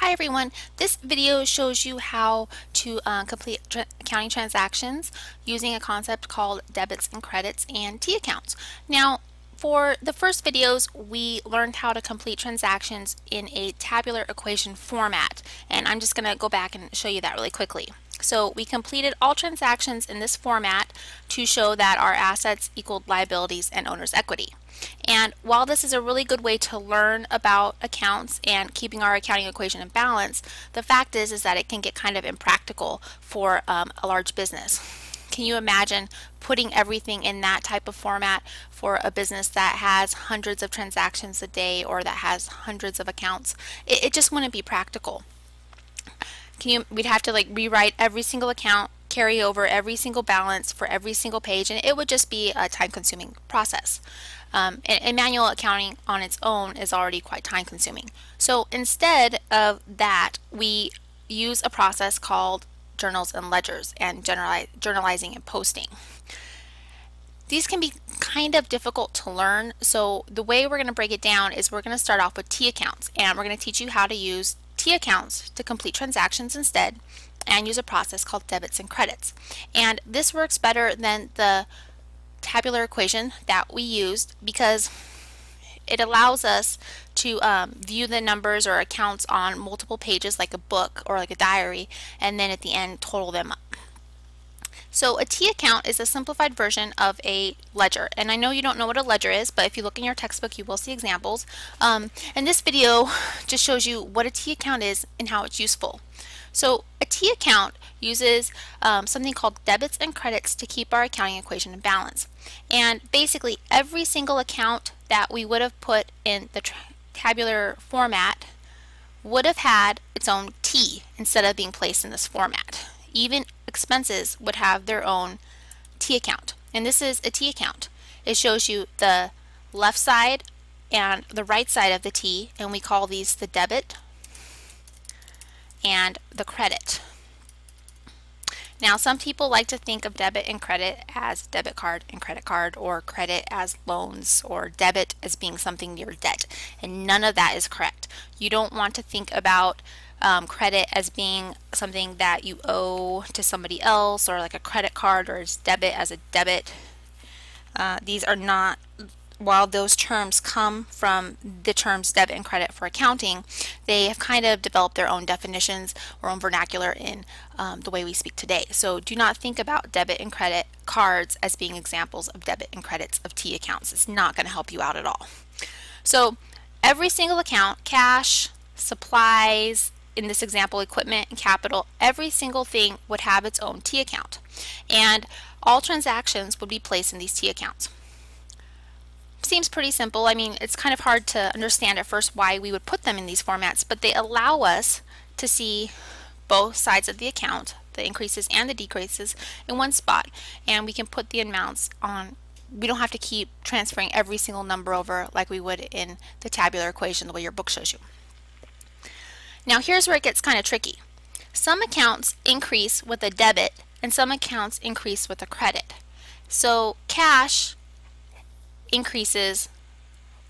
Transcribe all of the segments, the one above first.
Hi everyone, this video shows you how to complete accounting transactions using a concept called debits and credits and T accounts. Now for the first videos we learned how to complete transactions in a tabular equation format, and I'm just going to go back and show you that really quickly. So we completed all transactions in this format to show that our assets equaled liabilities and owner's equity. And while this is a really good way to learn about accounts and keeping our accounting equation in balance, the fact is that it can get kind of impractical for a large business. Can you imagine putting everything in that type of format for a business that has hundreds of transactions a day or that has hundreds of accounts? It just wouldn't be practical. We'd have to rewrite every single account, carry over every single balance for every single page, and it would just be a time-consuming process. And manual accounting on its own is already quite time-consuming. So instead of that, we use a process called journals and ledgers and journalizing and posting. These can be kind of difficult to learn, so the way we're going to break it down is we're going to start off with T accounts, and we're going to teach you how to use T accounts to complete transactions instead and use a process called debits and credits. And this works better than the tabular equation that we used because it allows us to view the numbers or accounts on multiple pages like a book or like a diary, and then at the end total them up. So a T account is a simplified version of a ledger, and I know you don't know what a ledger is, but if you look in your textbook you will see examples. And this video just shows you what a T account is and how it's useful. So a T account uses something called debits and credits to keep our accounting equation in balance. And basically every single account that we would have put in the tabular format would have had its own T instead of being placed in this format. Even expenses would have their own T account. And this is a T account. It shows you the left side and the right side of the T, and we call these the debit and the credit. Now some people like to think of debit and credit as debit card and credit card, or credit as loans, or debit as being something near debt, and none of that is correct. You don't want to think about credit as being something that you owe to somebody else, or like a credit card, or as debit as a debit. These are not, while those terms come from the terms debit and credit for accounting, they have kind of developed their own definitions or own vernacular in the way we speak today. So do not think about debit and credit cards as being examples of debit and credits of T accounts. It's not going to help you out at all. So every single account, cash, supplies, in this example equipment and capital, every single thing would have its own T account, and all transactions would be placed in these T accounts. Seems pretty simple. I mean, it's kind of hard to understand at first why we would put them in these formats, but they allow us to see both sides of the account, the increases and the decreases, in one spot, and we can put the amounts on. We don't have to keep transferring every single number over like we would in the tabular equation the way your book shows you. Now here's where it gets kind of tricky. Some accounts increase with a debit and some accounts increase with a credit. So cash increases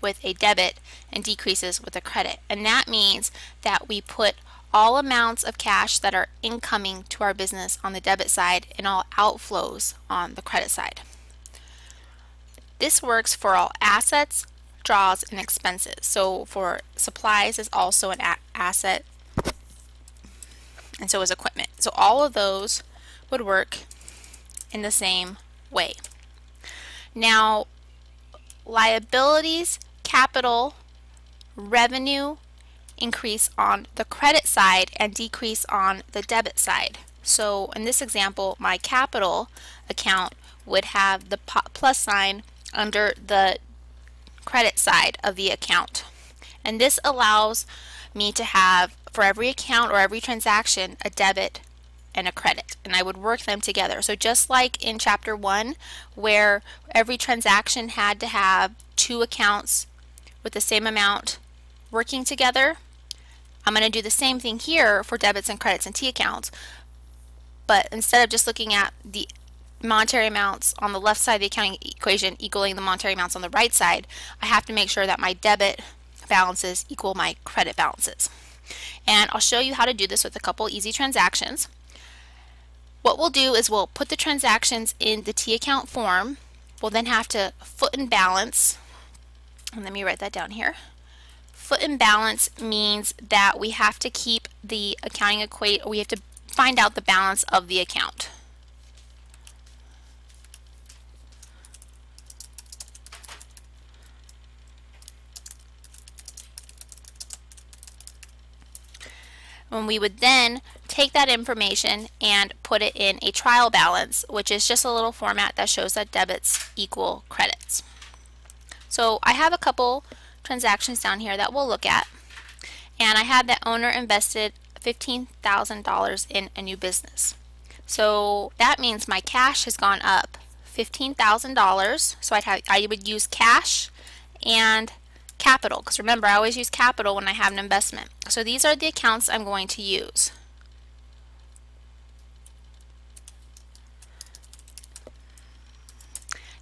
with a debit and decreases with a credit, and that means that we put all amounts of cash that are incoming to our business on the debit side and all outflows on the credit side. This works for all assets, draws, and expenses. So for supplies is also an asset, and so is equipment. So all of those would work in the same way. Now liabilities, capital, revenue increase on the credit side and decrease on the debit side. So in this example, my capital account would have the plus sign under the credit side of the account, and this allows me to have, for every account or every transaction, a debit and a credit, and I would work them together. So just like in chapter 1 where every transaction had to have two accounts with the same amount working together, I'm going to do the same thing here for debits and credits and T accounts, but instead of just looking at the monetary amounts on the left side of the accounting equation equaling the monetary amounts on the right side, I have to make sure that my debit balances equal my credit balances. And I'll show you how to do this with a couple easy transactions. What we'll do is we'll put the transactions in the T account form. We'll then have to foot and balance. And let me write that down here. Foot and balance means that we have to keep the accounting equate, we have to find out the balance of the account. And we would then take that information and put it in a trial balance, which is just a little format that shows that debits equal credits. So I have a couple transactions down here that we'll look at, and I have that owner invested $15,000 in a new business. So that means my cash has gone up $15,000. So I would use cash and capital, because remember, I always use capital when I have an investment. So these are the accounts I'm going to use.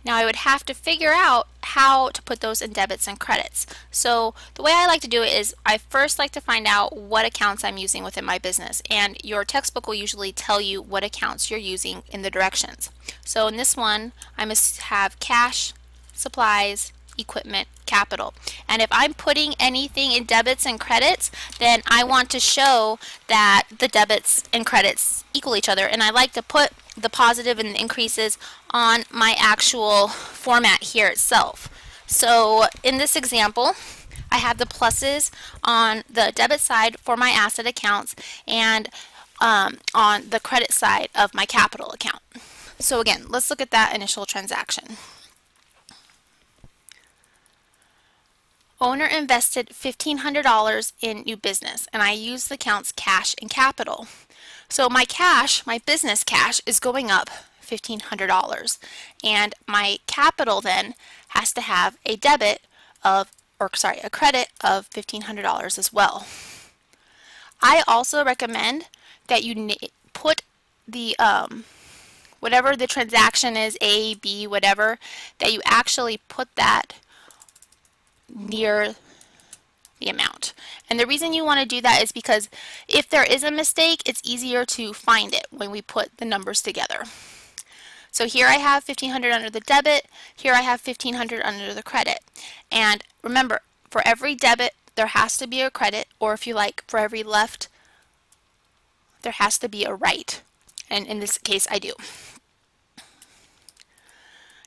Now I would have to figure out how to put those in debits and credits. So the way I like to do it is I first like to find out what accounts I'm using within my business, and your textbook will usually tell you what accounts you're using in the directions. So in this one, I must have cash, supplies, equipment, capital. And if I'm putting anything in debits and credits, then I want to show that the debits and credits equal each other, and I like to put the positive and the increases on my actual format here itself. So in this example, I have the pluses on the debit side for my asset accounts and on the credit side of my capital account. So again, let's look at that initial transaction. Owner invested $1,500 in new business, and I use the accounts cash and capital. So my cash, my business cash, is going up $1,500, and my capital then has to have a debit of, a credit of $1,500 as well. I also recommend that you put the whatever the transaction is, A, B, whatever, that you actually put that near the amount. And the reason you want to do that is because if there is a mistake, it's easier to find it when we put the numbers together. So here I have $1,500 under the debit, here I have $1,500 under the credit. And remember, for every debit there has to be a credit, or if you like, for every left there has to be a right. And in this case I do.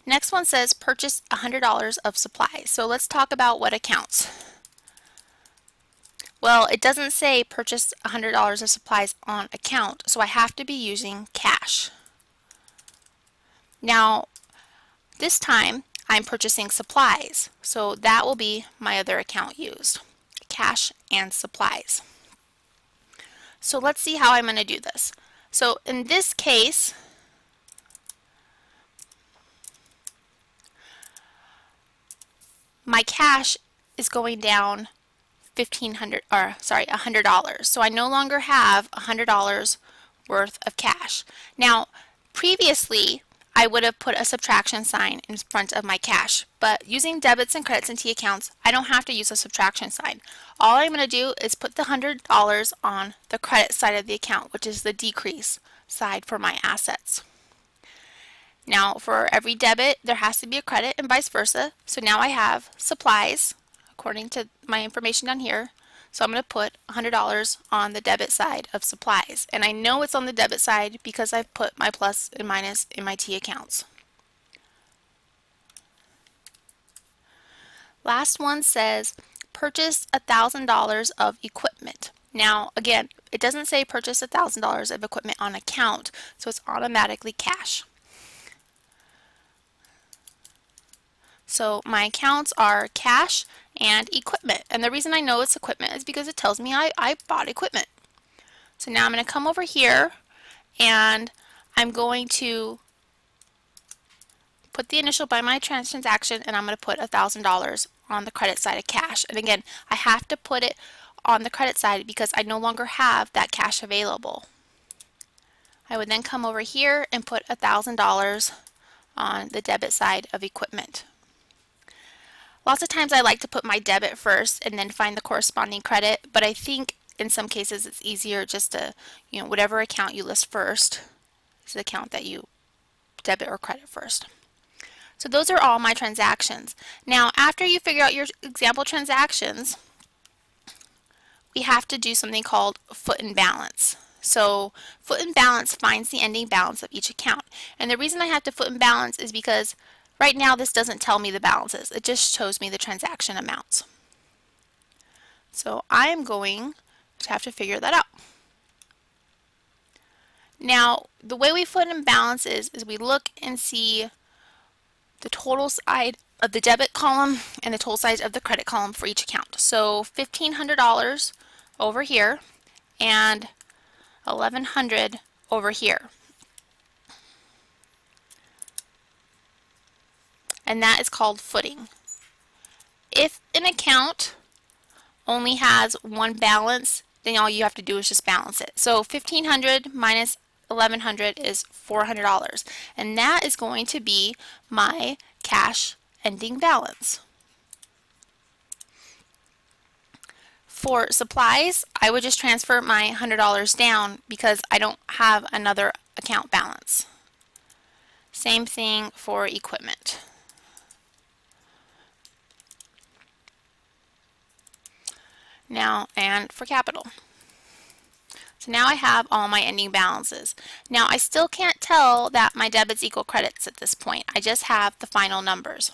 Next one says purchase $100 of supplies. So let's talk about what accounts. Well, it doesn't say purchase $100 of supplies on account, so I have to be using cash. Now, this time I'm purchasing supplies, so that will be my other account used, cash and supplies. So let's see how I'm going to do this. So in this case, my cash is going down $100. So I no longer have $100 worth of cash. Now, previously I would have put a subtraction sign in front of my cash, but using debits and credits and T accounts, I don't have to use a subtraction sign. All I'm going to do is put the $100 on the credit side of the account, which is the decrease side for my assets. Now, for every debit, there has to be a credit and vice versa. So now I have supplies, according to my information down here. So I'm going to put $100 on the debit side of supplies. And I know it's on the debit side because I've put my plus and minus in my T accounts. Last one says purchase $1,000 of equipment. Now, again, it doesn't say purchase $1,000 of equipment on account, so it's automatically cash. So my accounts are cash and equipment. And the reason I know it's equipment is because it tells me I bought equipment. So now I'm going to come over here and I'm going to put the initial by my transaction, and I'm going to put $1,000 on the credit side of cash. And again, I have to put it on the credit side because I no longer have that cash available. I would then come over here and put $1,000 on the debit side of equipment. Lots of times I like to put my debit first and then find the corresponding credit, but I think in some cases it's easier just to, whatever account you list first is the account that you debit or credit first. So those are all my transactions. Now, after you figure out your example transactions, we have to do something called foot and balance. So foot and balance finds the ending balance of each account. And the reason I have to foot and balance is because right now this doesn't tell me the balances. It just shows me the transaction amounts. So I am going to have to figure that out. Now, the way we foot and balance is we look and see the total side of the debit column and the total side of the credit column for each account. So $1,500 over here and $1,100 over here. And that is called footing. If an account only has one balance, then all you have to do is just balance it. So $1,500 minus $1,100 is $400, and that is going to be my cash ending balance. For supplies, I would just transfer my $100 down because I don't have another account balance. Same thing for equipment. Now, and for capital. So now I have all my ending balances. Now I still can't tell that my debits equal credits at this point. I just have the final numbers.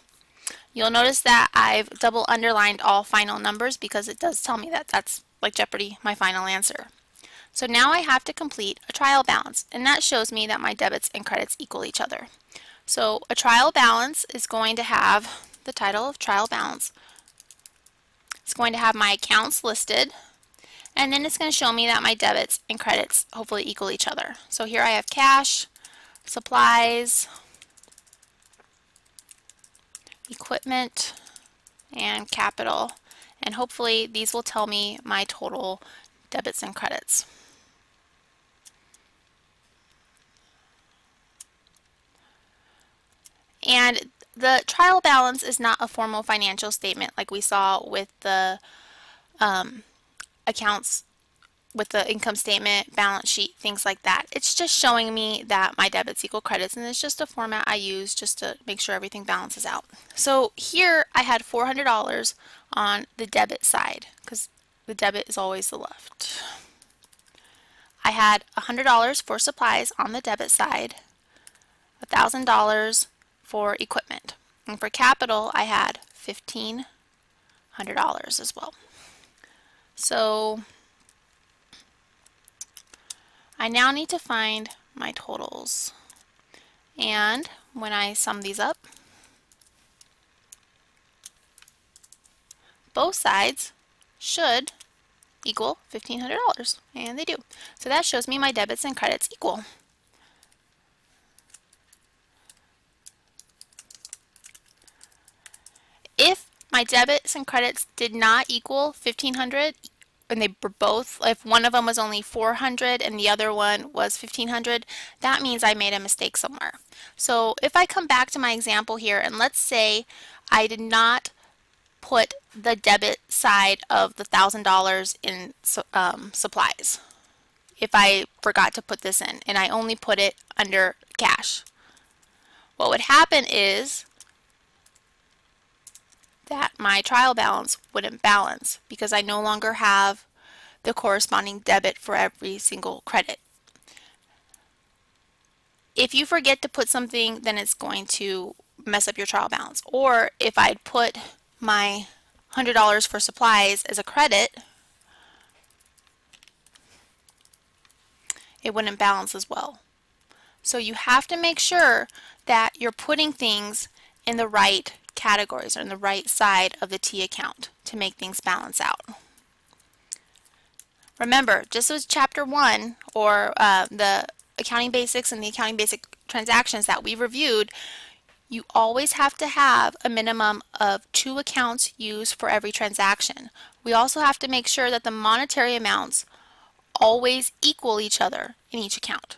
You'll notice that I've double underlined all final numbers because it does tell me that that's, like Jeopardy, my final answer. So now I have to complete a trial balance, and that shows me that my debits and credits equal each other. So a trial balance is going to have the title of trial balance. It's going to have my accounts listed, and then it's going to show me that my debits and credits hopefully equal each other. So here I have cash, supplies, equipment, and capital, and hopefully these will tell me my total debits and credits. And the trial balance is not a formal financial statement like we saw with the accounts, with the income statement, balance sheet, things like that. It's just showing me that my debits equal credits, and it's just a format I use just to make sure everything balances out. So here I had $400 on the debit side because the debit is always the left. I had $100 for supplies on the debit side, $1,000 for equipment, and for capital I had $1,500 as well. So I now need to find my totals, and when I sum these up, both sides should equal $1,500, and they do. So that shows me my debits and credits equal. If my debits and credits did not equal $1,500, and they were both, if one of them was only $400 and the other one was $1,500, that means I made a mistake somewhere. So if I come back to my example here, and let's say I did not put the debit side of the $1,000 in supplies. If I forgot to put this in and I only put it under cash, what would happen is that my trial balance wouldn't balance because I no longer have the corresponding debit for every single credit. If you forget to put something, then it's going to mess up your trial balance. Or if I'd put my $100 for supplies as a credit, it wouldn't balance as well. So you have to make sure that you're putting things in the right categories or in the right side of the T account to make things balance out. Remember, just as chapter 1 or the accounting basics and the accounting basic transactions that we reviewed, you always have to have a minimum of 2 accounts used for every transaction. We also have to make sure that the monetary amounts always equal each other in each account.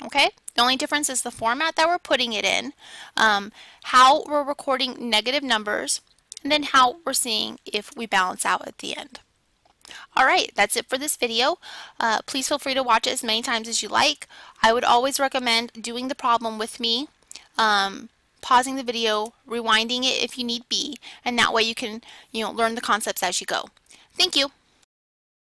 Okay? The only difference is the format that we're putting it in, how we're recording negative numbers, and then how we're seeing if we balance out at the end. Alright, that's it for this video. Please feel free to watch it as many times as you like. I would always recommend doing the problem with me, pausing the video, rewinding it if you need be, and that way you can learn the concepts as you go. Thank you.